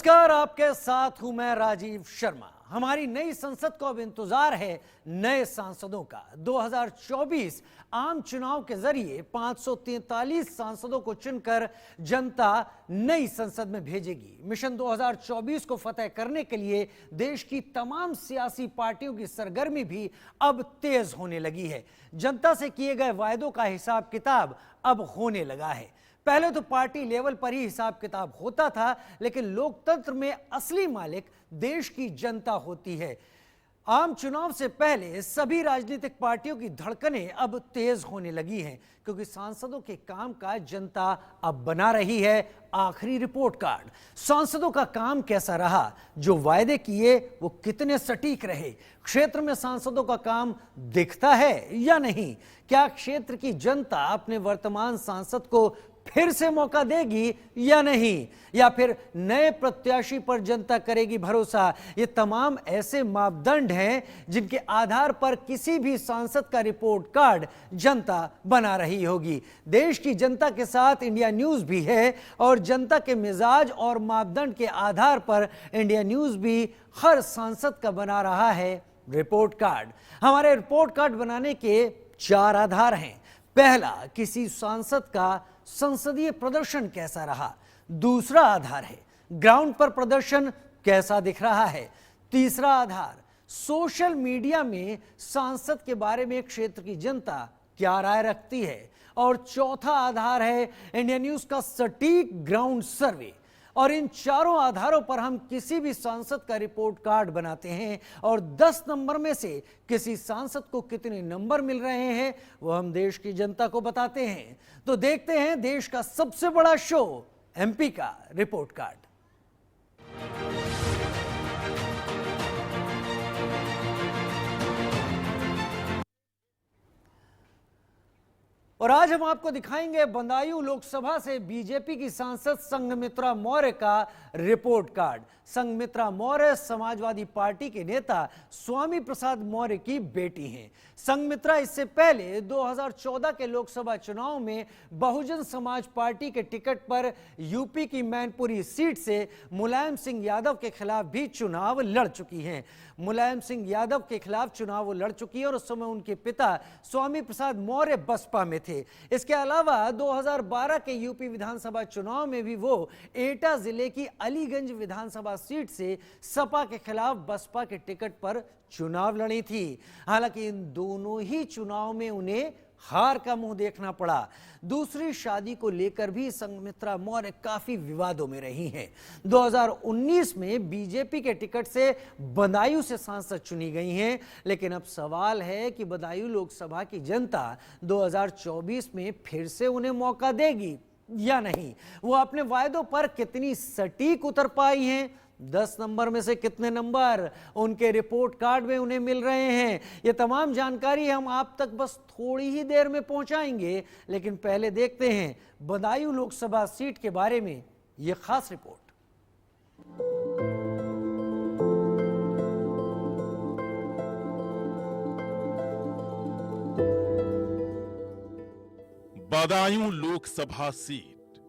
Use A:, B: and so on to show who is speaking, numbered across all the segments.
A: नमस्कार, आपके साथ हूं मैं राजीव शर्मा। हमारी नई संसद को अब इंतजार है नए सांसदों का। 2024 आम चुनाव के जरिए 543 सांसदों को चुनकर जनता नई संसद में भेजेगी। मिशन 2024 को फतेह करने के लिए देश की तमाम सियासी पार्टियों की सरगर्मी भी अब तेज होने लगी है। जनता से किए गए वायदों का हिसाब किताब अब होने लगा है। पहले तो पार्टी लेवल पर ही हिसाब किताब होता था, लेकिन लोकतंत्र में असली मालिक देश की जनता होती है। आम चुनाव से पहले सभी राजनीतिक पार्टियों की धड़कनें अब तेज होने लगी हैं, क्योंकि सांसदों के काम का जनता अब बना रही है आखिरी रिपोर्ट कार्ड। सांसदों का काम कैसा रहा, जो वायदे किए वो कितने सटीक रहे, क्षेत्र में सांसदों का काम दिखता है या नहीं, क्या क्षेत्र की जनता अपने वर्तमान सांसद को फिर से मौका देगी या नहीं, या फिर नए प्रत्याशी पर जनता करेगी भरोसा। ये तमाम ऐसे मापदंड हैं जिनके आधार पर किसी भी सांसद का रिपोर्ट कार्ड जनता बना रही होगी। देश की जनता के साथ इंडिया न्यूज़ भी है और जनता के मिजाज और मापदंड के आधार पर इंडिया न्यूज़ भी हर सांसद का बना रहा है रिपोर्ट कार्ड। हमारे रिपोर्ट कार्ड बनाने के 4 आधार हैं। पहला, किसी सांसद का संसदीय प्रदर्शन कैसा रहा। दूसरा आधार है ग्राउंड पर प्रदर्शन कैसा दिख रहा है। तीसरा आधार, सोशल मीडिया में सांसद के बारे में क्षेत्र की जनता क्या राय रखती है। और चौथा आधार है इंडिया न्यूज़ का सटीक ग्राउंड सर्वे। और इन चारों आधारों पर हम किसी भी सांसद का रिपोर्ट कार्ड बनाते हैं और 10 नंबर में से किसी सांसद को कितने नंबर मिल रहे हैं वो हम देश की जनता को बताते हैं। तो देखते हैं देश का सबसे बड़ा शो, एमपी का रिपोर्ट कार्ड। और आज हम आपको दिखाएंगे बदायूं लोकसभा से बीजेपी की सांसद संघमित्रा मौर्य का report card. Sanghamitra Maurya Samajwadi party के नेता स्वामी प्रसाद मौर्य की बेटी हैं। संघमित्रा इससे पहले 2014 के लोकसभा चुनाव में बहुजन समाज पार्टी के टिकट पर यूपी की मैनपुरी सीट से मुलायम सिंह यादव के खिलाफ भी चुनाव लड़ चुकी हैं। मुलायम सिंह यादव के खिलाफ चुनाव वो लड़ चुकी है और उस समय उनके पिता स्वामी प्रसाद मौर्य बसपा में थे। इसके अलावा 2012 के यूपी विधानसभा चुनाव में भी वो एटा जिले की अलीगंज विधानसभा सीट से सपा के खिलाफ बसपा के टिकट पर चुनाव लड़ी थी। हालांकि इन दोनों ही चुनाव में उन्हें हार का मुंह देखना पड़ा। दूसरी शादी को लेकर भी संघमित्रा मौर्य काफी विवादों में रही हैं। 2019 में बीजेपी के टिकट से बदायूं से सांसद चुनी गई हैं, लेकिन अब सवाल है कि बदायूं लोकसभा की जनता 2024 में फिर से उन्हें मौका देगी या नहीं। वो अपने वायदों पर कितनी सटीक उतर पाई हैं, 10 नंबर में से कितने नंबर उनके रिपोर्ट कार्ड में उन्हें मिल रहे हैं, ये तमाम जानकारी हम आप तक बस थोड़ी ही देर में पहुंचाएंगे। लेकिन पहले देखते हैं बदायूं लोकसभा सीट के बारे में ये खास रिपोर्ट।
B: बदायूं लोकसभा सीट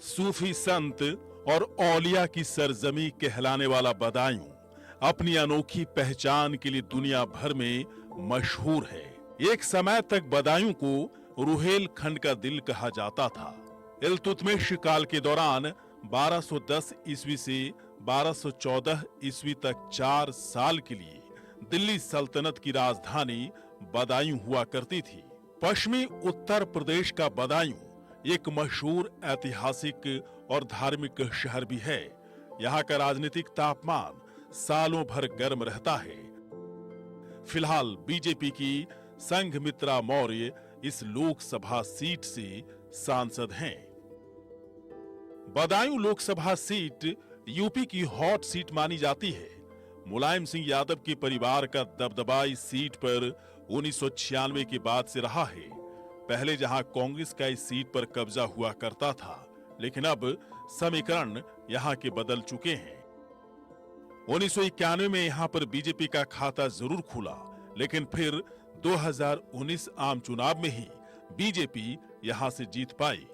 B: सूफी संत और औलिया की सरजमी कहलाने वाला बदायूं अपनी अनोखी पहचान के लिए दुनिया भर में मशहूर है। एक समय तक बदायूं को रुहेल खंड का दिल कहा जाता था। इल्तुतमिश काल के दौरान 1210 ईस्वी से 1214 ईस्वी तक 4 साल के लिए दिल्ली सल्तनत की राजधानी बदायूं हुआ करती थी। पश्चिमी उत्तर प्रदेश का बदायूं एक मशहूर ऐतिहासिक और धार्मिक शहर भी है। यहाँ का राजनीतिक तापमान सालों भर गर्म रहता है। फिलहाल बीजेपी की संघमित्रा मौर्य इस लोकसभा सीट से सांसद हैं। बदायूं लोकसभा सीट यूपी की हॉट सीट मानी जाती है। मुलायम सिंह यादव के परिवार का दबदबा इस सीट पर 1996 के बाद से रहा है। पहले जहां कांग्रेस का इस सीट पर कब्जा हुआ करता था, लेकिन अब समीकरण यहां के बदल चुके हैं। 1991 में यहां पर बीजेपी का खाता जरूर खुला, लेकिन फिर 2019 आम चुनाव में ही बीजेपी यहां से जीत पाई।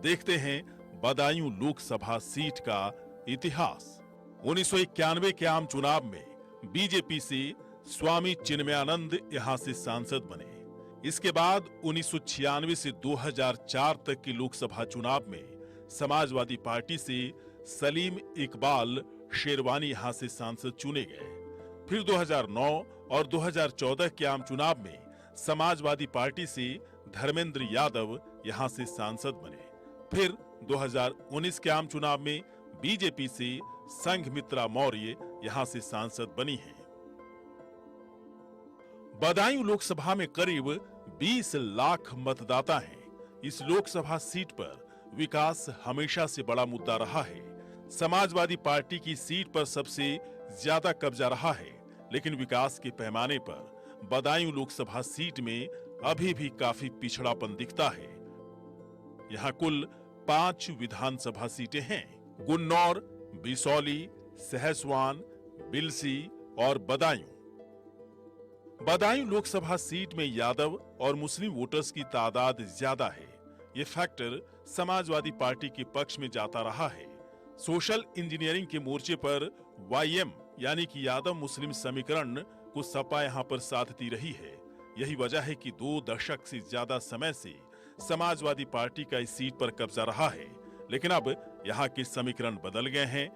B: देखते हैं बदायूं लोकसभा सीट का इतिहास। 1991 के आम चुनाव में बीजेपी से स्वामी चिन्मयानंद यहां से सांसद बने। इसके बाद 1996 से 2004 तक के लोकसभा चुनाव में समाजवादी पार्टी से सलीम इकबाल शेरवानी यहां से सांसद चुने गए। फिर 2009 और 2014 के आम चुनाव में समाजवादी पार्टी से धर्मेंद्र यादव यहां से सांसद बने। फिर 2019 के आम चुनाव में बीजेपी से संघमित्रा मौर्य यहां से सांसद बनी हैं। बदायूं लोकसभा में करीब 20 लाख मतदाता हैं। इस लोकसभा सीट पर विकास हमेशा से बड़ा मुद्दा रहा है। समाजवादी पार्टी की सीट पर सबसे ज्यादा कब्जा रहा है, लेकिन विकास के पैमाने पर बदायूं लोकसभा सीट में अभी भी काफी पिछड़ापन दिखता है। यहां कुल 5 विधानसभा सीटें हैं: गुन्नौर, बिसौली, सहसवान, बिलसी और बदायूं। बदायूं लोकसभा सीट में यादव और मुस्लिम वोटर्स की तादाद ज्यादा है। ये फैक्टर समाजवादी पार्टी के पक्ष में जाता रहा है। सोशल इंजीनियरिंग के मोर्चे पर वाईएम यानी कि यादव मुस्लिम समीकरण को सपा यहां पर साधती रही है। यही वजह है कि 2 दशक से ज्यादा समय से समाजवादी पार्टी का इस सीट पर कब्जा रहा है, लेकिन अब यहां के समीकरण बदल गए हैं।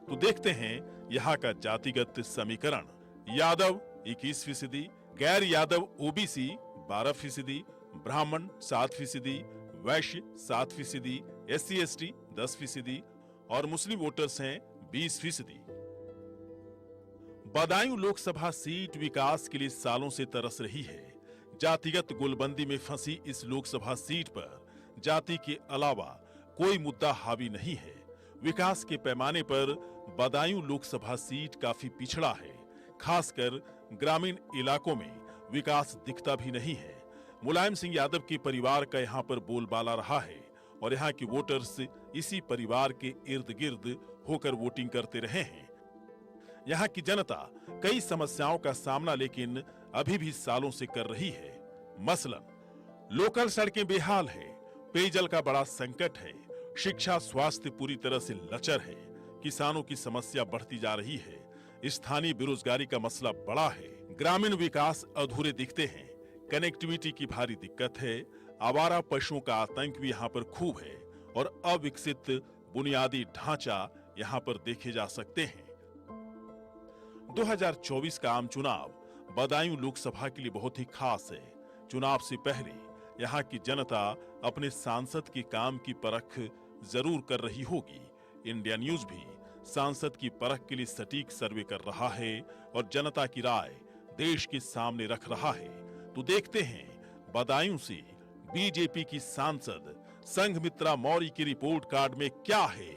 B: तो देखते हैं यहां का जातिगत समीकरण। यादव 21%, गैर यादव ओबीसी 12%, ब्राह्मण 7%, वैश्य 7%, एससी एसटी 10% और मुस्लिम वोटर्स हैं 20%। बदायूं लोकसभा सीट विकास के लिए सालों से तरस रही है। जातिगत गुलबंदी में फंसी इस लोकसभा सीट पर जाति के अलावा कोई मुद्दा हावी नहीं है। विकास के पैमाने पर बदायूं लोकसभा सीट काफी पिछड़ा है। खासकर ग्रामीण इलाकों में विकास दिखता भी नहीं है। मुलायम सिंह यादव के परिवार का यहां पर बोलबाला रहा है और यहां के वोटर्स इसी परिवार के इर्द गिर्द होकर वोटिंग करते रहे हैं। यहां की जनता कई समस्याओं का सामना लेकिन अभी भी सालों से कर रही है। मसलन लोकल सड़कें बेहाल है, पेयजल का बड़ा संकट है, शिक्षा स्वास्थ्य पूरी तरह से लचर है, किसानों की समस्या बढ़ती जा रही है, स्थानीय बेरोजगारी का मसला बड़ा है, ग्रामीण विकास अधूरे दिखते हैं, कनेक्टिविटी की भारी दिक्कत है, आवारा पशुओं का आतंक भी यहाँ पर खूब है और अविकसित बुनियादी ढांचा यहाँ पर देखे जा सकते हैं। 2024 का आम चुनाव बदायूं लोकसभा के लिए बहुत ही खास है। चुनाव से पहले यहाँ की जनता अपने सांसद के काम की परख जरूर कर रही होगी। इंडिया न्यूज भी सांसद की परख के लिए सटीक सर्वे कर रहा है और जनता की राय देश के सामने रख रहा है। तो देखते हैं बदायूं से बीजेपी की सांसद संघमित्रा मौर्य की रिपोर्ट कार्ड में क्या है,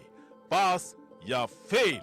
B: पास या फेल।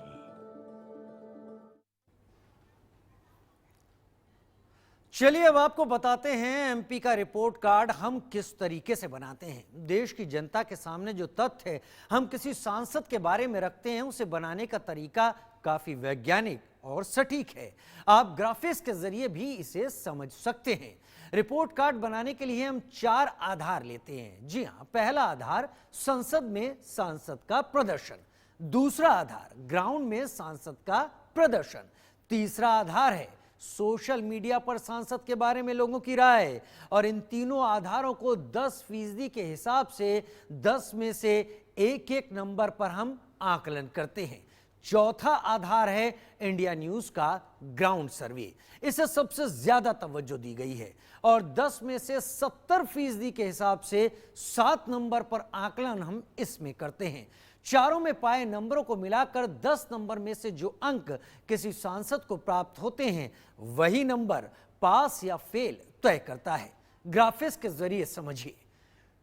A: चलिए अब आपको बताते हैं एमपी का रिपोर्ट कार्ड हम किस तरीके से बनाते हैं। देश की जनता के सामने जो तथ्य हम किसी सांसद के बारे में रखते हैं उसे बनाने का तरीका काफी वैज्ञानिक और सटीक है। आप ग्राफिक्स के जरिए भी इसे समझ सकते हैं। रिपोर्ट कार्ड बनाने के लिए हम 4 आधार लेते हैं। जी हां, पहला आधार संसद में सांसद का प्रदर्शन, दूसरा आधार ग्राउंड में सांसद का प्रदर्शन, तीसरा आधार है सोशल मीडिया पर सांसद के बारे में लोगों की राय, और इन तीनों आधारों को 10% के हिसाब से 10 में से एक नंबर पर हम आकलन करते हैं। चौथा आधार है इंडिया न्यूज का ग्राउंड सर्वे। इसे सबसे ज्यादा तवज्जो दी गई है और 10 में से 70% के हिसाब से 7 नंबर पर आकलन हम इसमें करते हैं। चारों में पाए नंबरों को मिलाकर 10 नंबर में से जो अंक किसी सांसद को प्राप्त होते हैं वही नंबर पास या फेल तय करता है। ग्राफिक्स के जरिए समझिए।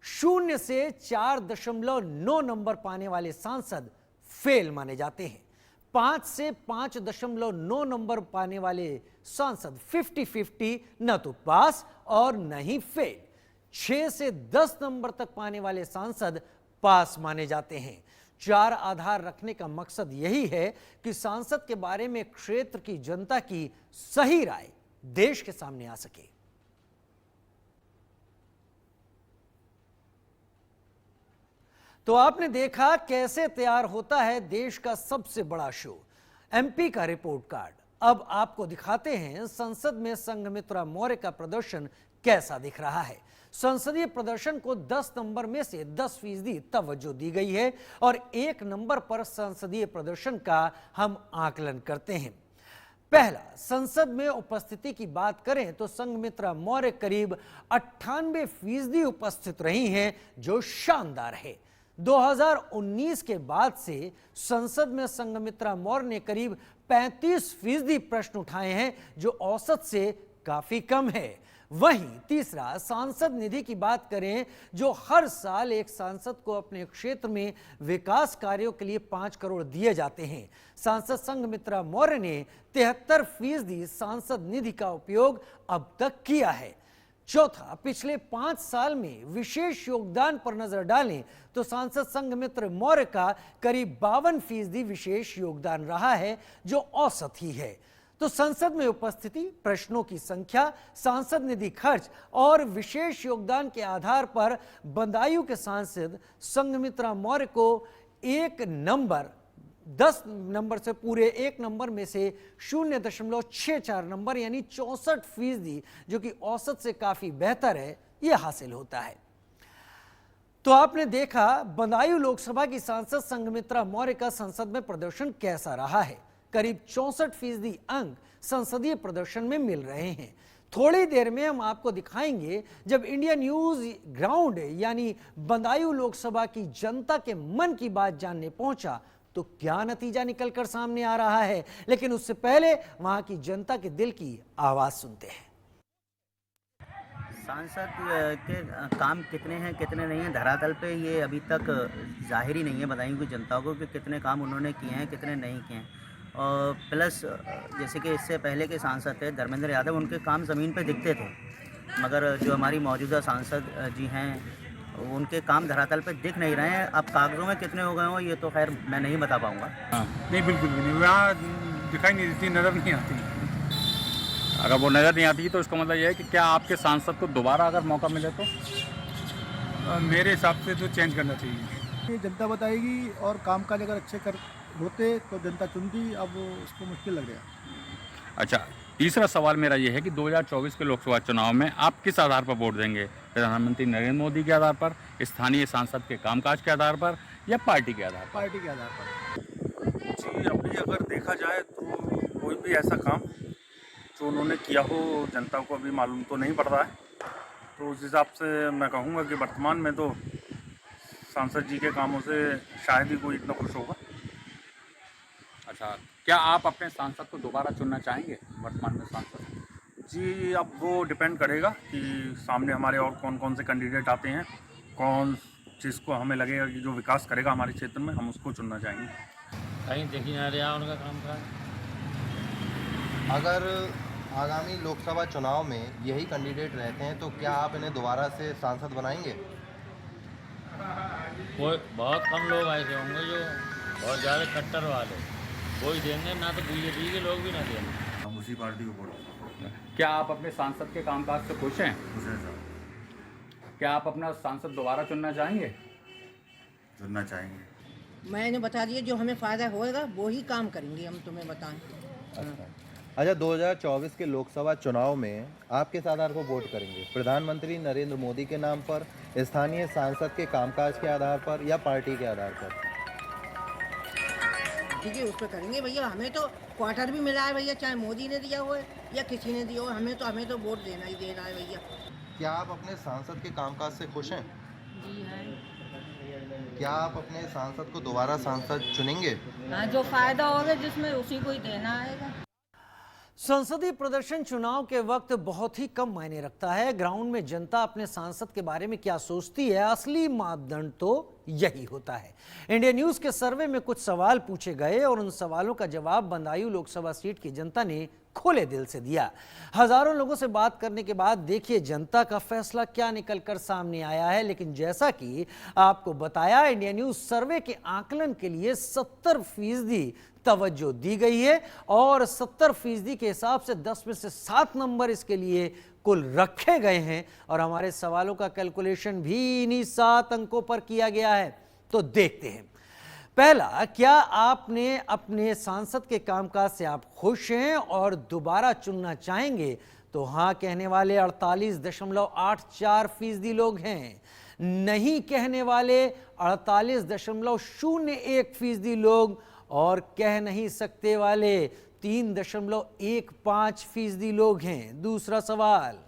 A: 0 से 4.9 नंबर पाने वाले सांसद फेल माने जाते हैं। 5 से 5.9 नंबर पाने वाले सांसद 50-50 न तो पास और न ही फेल। 6 से 10 नंबर तक पाने वाले सांसद पास माने जाते हैं। 4 आधार रखने का मकसद यही है कि सांसद के बारे में क्षेत्र की जनता की सही राय देश के सामने आ सके। तो आपने देखा कैसे तैयार होता है देश का सबसे बड़ा शो, एमपी का रिपोर्ट कार्ड। अब आपको दिखाते हैं संसद में संघमित्रा मौर्य का प्रदर्शन कैसा दिख रहा है। संसदीय प्रदर्शन को 10 नंबर में से 10% तवज्जो दी गई है और 1 नंबर पर संसदीय प्रदर्शन का हम आकलन करते हैं। पहला, संसद में उपस्थिति की बात करें तो संघमित्रा मौर्य करीब 98% उपस्थित रही हैं, जो शानदार है। 2019 के बाद से संसद में संघमित्रा मौर्य ने करीब 35% प्रश्न उठाए हैं, जो औसत से काफी कम है। वहीं तीसरा, सांसद निधि की बात करें, जो हर साल एक सांसद को अपने क्षेत्र में विकास कार्यों के लिए 5 करोड़ दिए जाते हैं। सांसद संघमित्रा मौर्य ने 73% सांसद निधि का उपयोग अब तक किया है। चौथा, पिछले 5 साल में विशेष योगदान पर नजर डालें तो सांसद संघमित्रा मौर्य का करीब 52% विशेष योगदान रहा है, जो औसत ही है। तो संसद में उपस्थिति, प्रश्नों की संख्या, सांसद निधि खर्च और विशेष योगदान के आधार पर बदायूं के सांसद संघमित्रा मौर्य को 1 नंबर 10 नंबर से पूरे 1 नंबर में से 0.64 नंबर यानी 64%, जो कि औसत से काफी बेहतर है, यह हासिल होता है। तो आपने देखा बदायूं लोकसभा की सांसद संघमित्रा मौर्य का संसद में प्रदर्शन कैसा रहा है। करीब 64% अंक संसदीय प्रदर्शन में मिल रहे हैं। थोड़ी देर में हम आपको दिखाएंगे जब इंडिया न्यूज ग्राउंड यानी बदायूं लोकसभा की जनता के मन की बात जानने पहुंचा तो क्या नतीजा निकलकर सामने आ रहा है। लेकिन उससे पहले वहां की जनता के दिल की आवाज सुनते हैं।
C: सांसद के काम कितने हैं कितने नहीं हैं, धरातल पे ये अभी तक जाहिर ही नहीं है बदायूं की जनता को कि कितने काम उन्होंने किए हैं कितने नहीं किए हैं। और प्लस जैसे कि इससे पहले के सांसद थे धर्मेंद्र यादव, उनके काम ज़मीन पे दिखते थे, मगर जो हमारी मौजूदा सांसद जी हैं उनके काम धरातल पे दिख नहीं रहे हैं। अब कागज़ों में कितने हो गए हो ये तो खैर मैं नहीं बता पाऊँगा।
D: नहीं, बिल्कुल भी नहीं, वहाँ दिखाई नहीं देती, नज़र नहीं आती।
E: अगर वो नज़र नहीं आती तो इसका मतलब ये है कि क्या आपके सांसद को दोबारा अगर मौका मिले तो?
D: मेरे हिसाब से तो चेंज करना चाहिए।
F: जनता बताएगी और कामकाज अगर अच्छे कर होते तो जनता चुनती, अब उसको मुश्किल लग गया।
E: अच्छा, तीसरा सवाल मेरा ये है कि 2024 के लोकसभा चुनाव में आप किस आधार पर वोट देंगे? प्रधानमंत्री नरेंद्र मोदी के आधार पर, स्थानीय सांसद के कामकाज के आधार पर या पार्टी के आधार पर?
F: पार्टी के आधार पर।
G: जी, अभी अगर देखा जाए तो कोई भी ऐसा काम जो उन्होंने किया हो जनता को अभी मालूम तो नहीं पड़ रहा है। तो उस हिसाब से मैं कहूँगा कि वर्तमान में तो सांसद जी के कामों से शायद ही कोई इतना खुश होगा।
E: अच्छा, क्या आप अपने सांसद को दोबारा चुनना चाहेंगे वर्तमान में सांसद?
G: जी, अब वो डिपेंड करेगा कि सामने हमारे और कौन कौन से कैंडिडेट आते हैं, कौन जिसको हमें लगेगा कि जो विकास करेगा हमारे क्षेत्र में, हम उसको चुनना चाहेंगे।
H: कहीं देखी ना रहा उनका काम का।
I: अगर आगामी लोकसभा चुनाव में यही कैंडिडेट रहते हैं तो क्या आप इन्हें दोबारा से सांसद बनाएंगे?
H: कोई बहुत कम लोग ऐसे होंगे जो बहुत ज़्यादा कट्टर वाले, कोई देंगे ना, तो बीजेपी के लोग भी ना देंगे।
G: हम उसी पार्टी को वोट।
E: क्या आप अपने सांसद के कामकाज से खुश हैं? क्या आप अपना सांसद दोबारा चुनना चाहेंगे?
G: चुनना चाहेंगे।
J: मैंने बता दिया, जो हमें फ़ायदा होएगा वो ही काम करेंगे, हम तुम्हें बताएं।
I: अच्छा, 2024 के लोकसभा चुनाव में आप किस आधार पर वोट करेंगे? प्रधानमंत्री नरेंद्र मोदी के नाम पर, स्थानीय सांसद के कामकाज के आधार पर या पार्टी के आधार पर?
J: ठीक है, उस पर करेंगे भैया। हमें तो क्वार्टर भी मिला है भैया, चाहे मोदी ने दिया हो या किसी ने दिया हो, हमें तो वोट देना ही देना है भैया।
I: क्या आप अपने सांसद के कामकाज से खुश हैं?
K: जी हैं।
I: क्या आप अपने सांसद को दोबारा सांसद चुनेंगे?
K: हाँ, जो फायदा होगा जिसमें उसी को ही देना आएगा।
A: संसदीय प्रदर्शन चुनाव के वक्त बहुत ही कम मायने रखता है। ग्राउंड में जनता अपने सांसद के बारे में क्या सोचती है, असली मापदंड तो यही होता है। इंडिया न्यूज के सर्वे में कुछ सवाल पूछे गए और उन सवालों का जवाब बदायूं लोकसभा सीट की जनता ने खुले दिल से दिया। हजारों लोगों से बात करने के बाद देखिए जनता का फैसला क्या निकलकर सामने आया है। लेकिन जैसा कि आपको बताया, इंडिया न्यूज सर्वे के आकलन के लिए 70% तवज्जो दी गई है और 70% के हिसाब से 10 में से 7 नंबर इसके लिए कुल रखे गए हैं और हमारे सवालों का कैलकुलेशन भी इन्हीं 7 अंकों पर किया गया है। तो देखते हैं। पहला, क्या आपने अपने सांसद के कामकाज से आप खुश हैं और दोबारा चुनना चाहेंगे? तो हाँ कहने वाले 48.84% लोग हैं। नहीं कहने वाले 48.01% लोग और कह नहीं सकते वाले 3.15% लोग हैं। दूसरा सवाल,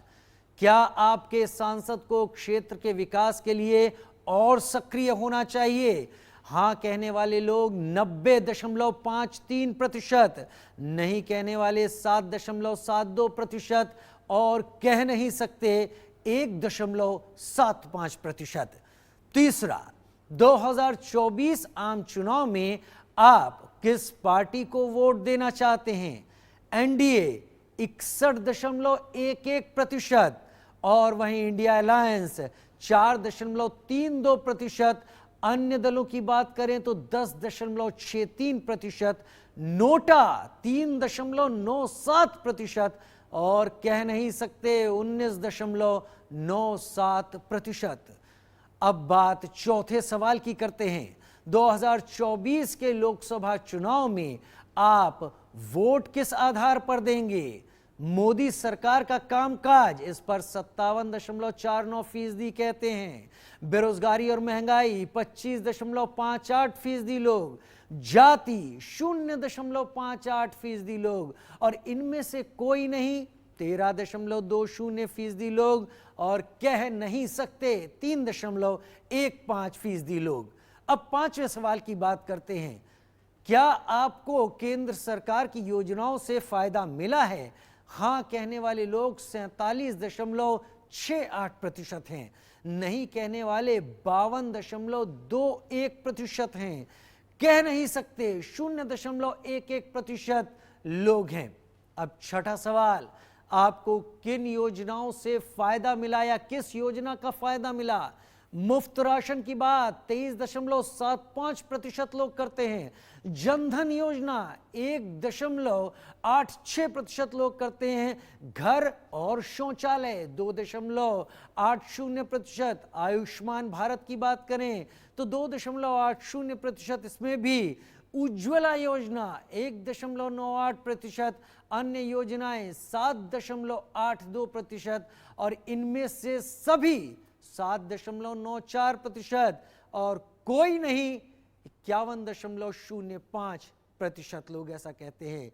A: क्या आपके सांसद को क्षेत्र के विकास के लिए और सक्रिय होना चाहिए? हाँ कहने वाले लोग 90.53%, नहीं कहने वाले 7.72% और कह नहीं सकते 1.75%। तीसरा, 2024 आम चुनाव में आप किस पार्टी को वोट देना चाहते हैं? एनडीए 61.11% और वहीं इंडिया अलायंस 4.32%। अन्य दलों की बात करें तो 10.63%, नोटा 3.97% और कह नहीं सकते 19.97%। अब बात चौथे सवाल की करते हैं। 2024 के लोकसभा चुनाव में आप वोट किस आधार पर देंगे? मोदी सरकार का कामकाज, इस पर 57.49% कहते हैं। बेरोजगारी और महंगाई 25.58% लोग। जाति 0.58% लोग और इनमें से कोई नहीं 13.20% लोग और कह नहीं सकते 3.15% लोग। अब पांचवें सवाल की बात करते हैं। क्या आपको केंद्र सरकार की योजनाओं से फायदा मिला है? हाँ कहने वाले लोग 47.68% हैं। नहीं कहने वाले 52.21% हैं। कह नहीं सकते 0.11% लोग हैं। अब छठा सवाल, आपको किन योजनाओं से फायदा मिला या किस योजना का फायदा मिला? मुफ्त राशन की बात 23.75% लोग करते हैं। जनधन योजना 1.86% लोग करते हैं। घर और शौचालय 2.80%। आयुष्मान भारत की बात करें तो 2.80%, इसमें भी उज्ज्वला योजना 1.98%, अन्य योजनाएं 7.82% और इनमें से सभी 7.94% और कोई नहीं 51.05% लोग ऐसा कहते हैं।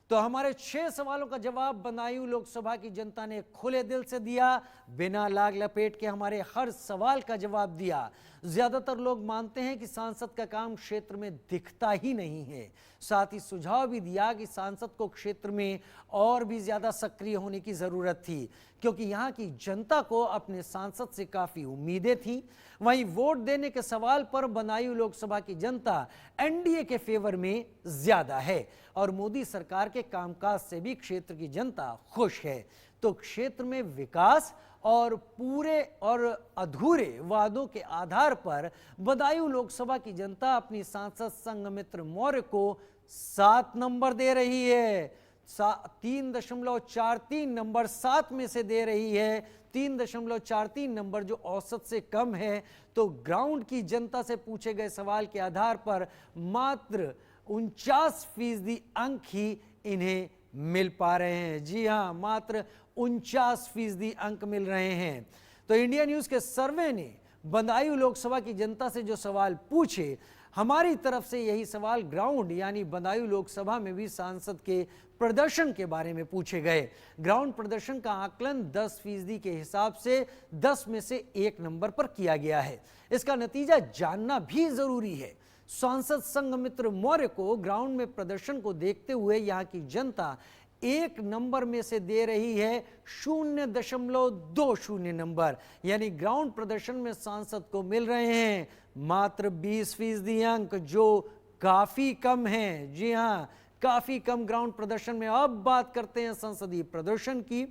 A: तो हमारे 6 सवालों का जवाब बदायूं लोकसभा की जनता ने खुले दिल से दिया, बिना लाग लपेट के हमारे हर सवाल का जवाब दिया। ज्यादातर लोग मानते हैं कि सांसद का काम क्षेत्र में दिखता ही नहीं है। साथ ही सुझाव भी दिया कि सांसद को क्षेत्र में और भी ज्यादा सक्रिय होने की जरूरत थी, क्योंकि यहाँ की जनता को अपने सांसद से काफी उम्मीदें थी। वहीं वोट देने के सवाल पर बदायूं लोकसभा की जनता एनडीए के फेवर में ज्यादा है और मोदी सरकार के कामकाज से भी क्षेत्र की जनता खुश है। तो क्षेत्र में विकास और पूरे और अधूरे वादों के आधार पर बदायूं लोकसभा की जनता अपनी सांसद संघमित्र मौर्य को 7 नंबर दे रही है। 3.43 नंबर 7 में से दे रही है। 3.43 नंबर जो औसत से कम है। तो ग्राउंड की जनता से पूछे गए सवाल के आधार पर मात्र 49% अंक ही इन्हें मिल पा रहे हैं। जी हां, मात्र 49% अंक मिल रहे हैं। तो इंडिया न्यूज के सर्वे ने बदायूं लोकसभा की जनता से जो सवाल पूछे, हमारी तरफ से यही सवाल ग्राउंड यानी बदायूं लोकसभा में भी सांसद के प्रदर्शन के बारे में पूछे गए। ग्राउंड प्रदर्शन का आकलन 10% के हिसाब से 10 में से 1 नंबर पर किया गया है। इसका नतीजा जानना भी जरूरी है। सांसद संघमित्र मौर्य को ग्राउंड में प्रदर्शन को देखते हुए यहाँ की जनता 1 नंबर में से दे रही है 0.20 नंबर, यानी ग्राउंड प्रदर्शन में सांसद को मिल रहे हैं मात्र 20% अंक, जो काफी कम है। जी हां, काफी कम ग्राउंड प्रदर्शन में। अब बात करते हैं संसदीय प्रदर्शन की।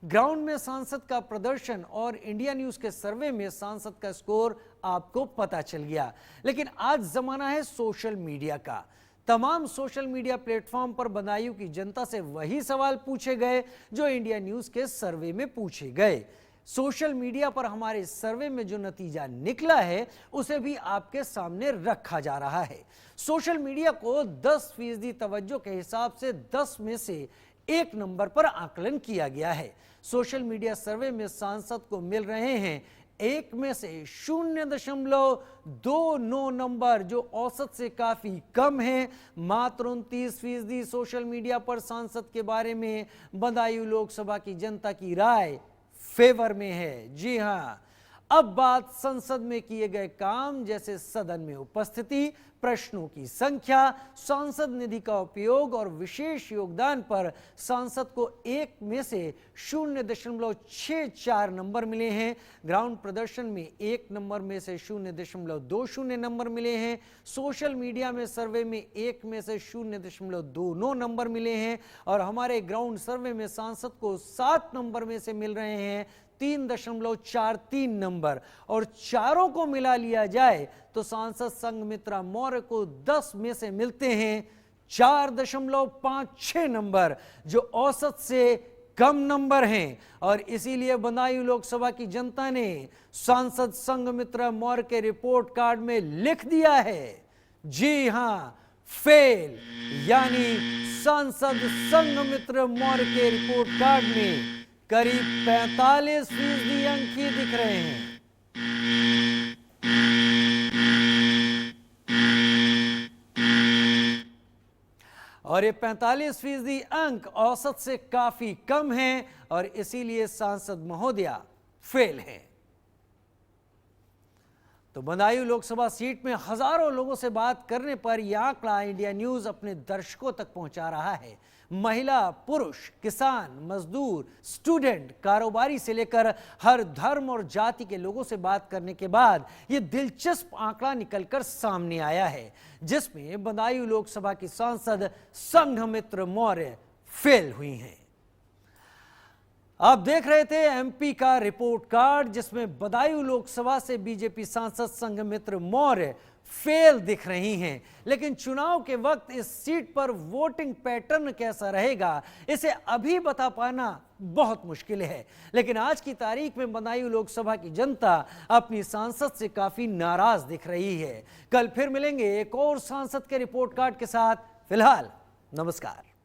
A: ग्राउंड में सांसद का प्रदर्शन और इंडिया न्यूज के सर्वे में सांसद का स्कोर आपको पता चल गया। लेकिन आज जमाना है सोशल मीडिया का। तमाम सोशल मीडिया प्लेटफॉर्म पर बदायूं की जनता से वही सवाल पूछे गए जो इंडिया न्यूज के सर्वे में पूछे गए। सोशल मीडिया पर हमारे सर्वे में जो नतीजा निकला है उसे भी आपके सामने रखा जा रहा है। सोशल मीडिया को 10% तवज्जो के हिसाब से 10 में से 1 नंबर पर आकलन किया गया है। सोशल मीडिया सर्वे में सांसद को मिल रहे हैं 1 में से 0.29 नंबर, जो औसत से काफी कम है। मात्र 29% सोशल मीडिया पर सांसद के बारे में बदायूं लोकसभा की जनता की राय फेवर में है। जी हां, अब बात संसद में किए गए काम जैसे सदन में उपस्थिति, प्रश्नों की संख्या, सांसद निधि का उपयोग और विशेष योगदान पर सांसद को 1 में से 0.64 नंबर मिले हैं। ग्राउंड प्रदर्शन में 1 नंबर में से 0.20 नंबर मिले हैं। सोशल मीडिया में सर्वे में 1 में से 0.29 नंबर मिले हैं और हमारे ग्राउंड सर्वे में सांसद को 7 नंबर में से मिल रहे हैं 3.43 नंबर, और चारों को मिला लिया जाए तो सांसद संघमित्रा मौर्य को 10 में से मिलते हैं 4.56 नंबर, जो औसत से कम नंबर हैं। और इसीलिए बदायूं लोकसभा की जनता ने सांसद संघमित्रा मौर्य के रिपोर्ट कार्ड में लिख दिया है, जी हां, फेल। यानी सांसद संघमित्रा मौर्य के रिपोर्ट कार्ड में करीब 45% अंक ही दिख रहे हैं। और ये 45% अंक औसत से काफी कम हैं और इसीलिए सांसद महोदया फेल हैं। तो बदायूं लोकसभा सीट में हजारों लोगों से बात करने पर यह आंकड़ा इंडिया न्यूज अपने दर्शकों तक पहुंचा रहा है। महिला, पुरुष, किसान, मजदूर, स्टूडेंट, कारोबारी से लेकर हर धर्म और जाति के लोगों से बात करने के बाद यह दिलचस्प आंकड़ा निकलकर सामने आया है, जिसमें बदायूं लोकसभा की सांसद संघमित्रा मौर्य फेल हुई हैं। आप देख रहे थे एमपी का रिपोर्ट कार्ड, जिसमें बदायूं लोकसभा से बीजेपी सांसद संघमित्रा मौर्य फेल दिख रही हैं। लेकिन चुनाव के वक्त इस सीट पर वोटिंग पैटर्न कैसा रहेगा, इसे अभी बता पाना बहुत मुश्किल है। लेकिन आज की तारीख में बदायूं लोकसभा की जनता अपनी सांसद से काफी नाराज दिख रही है। कल फिर मिलेंगे एक और सांसद के रिपोर्ट कार्ड के साथ। फिलहाल नमस्कार।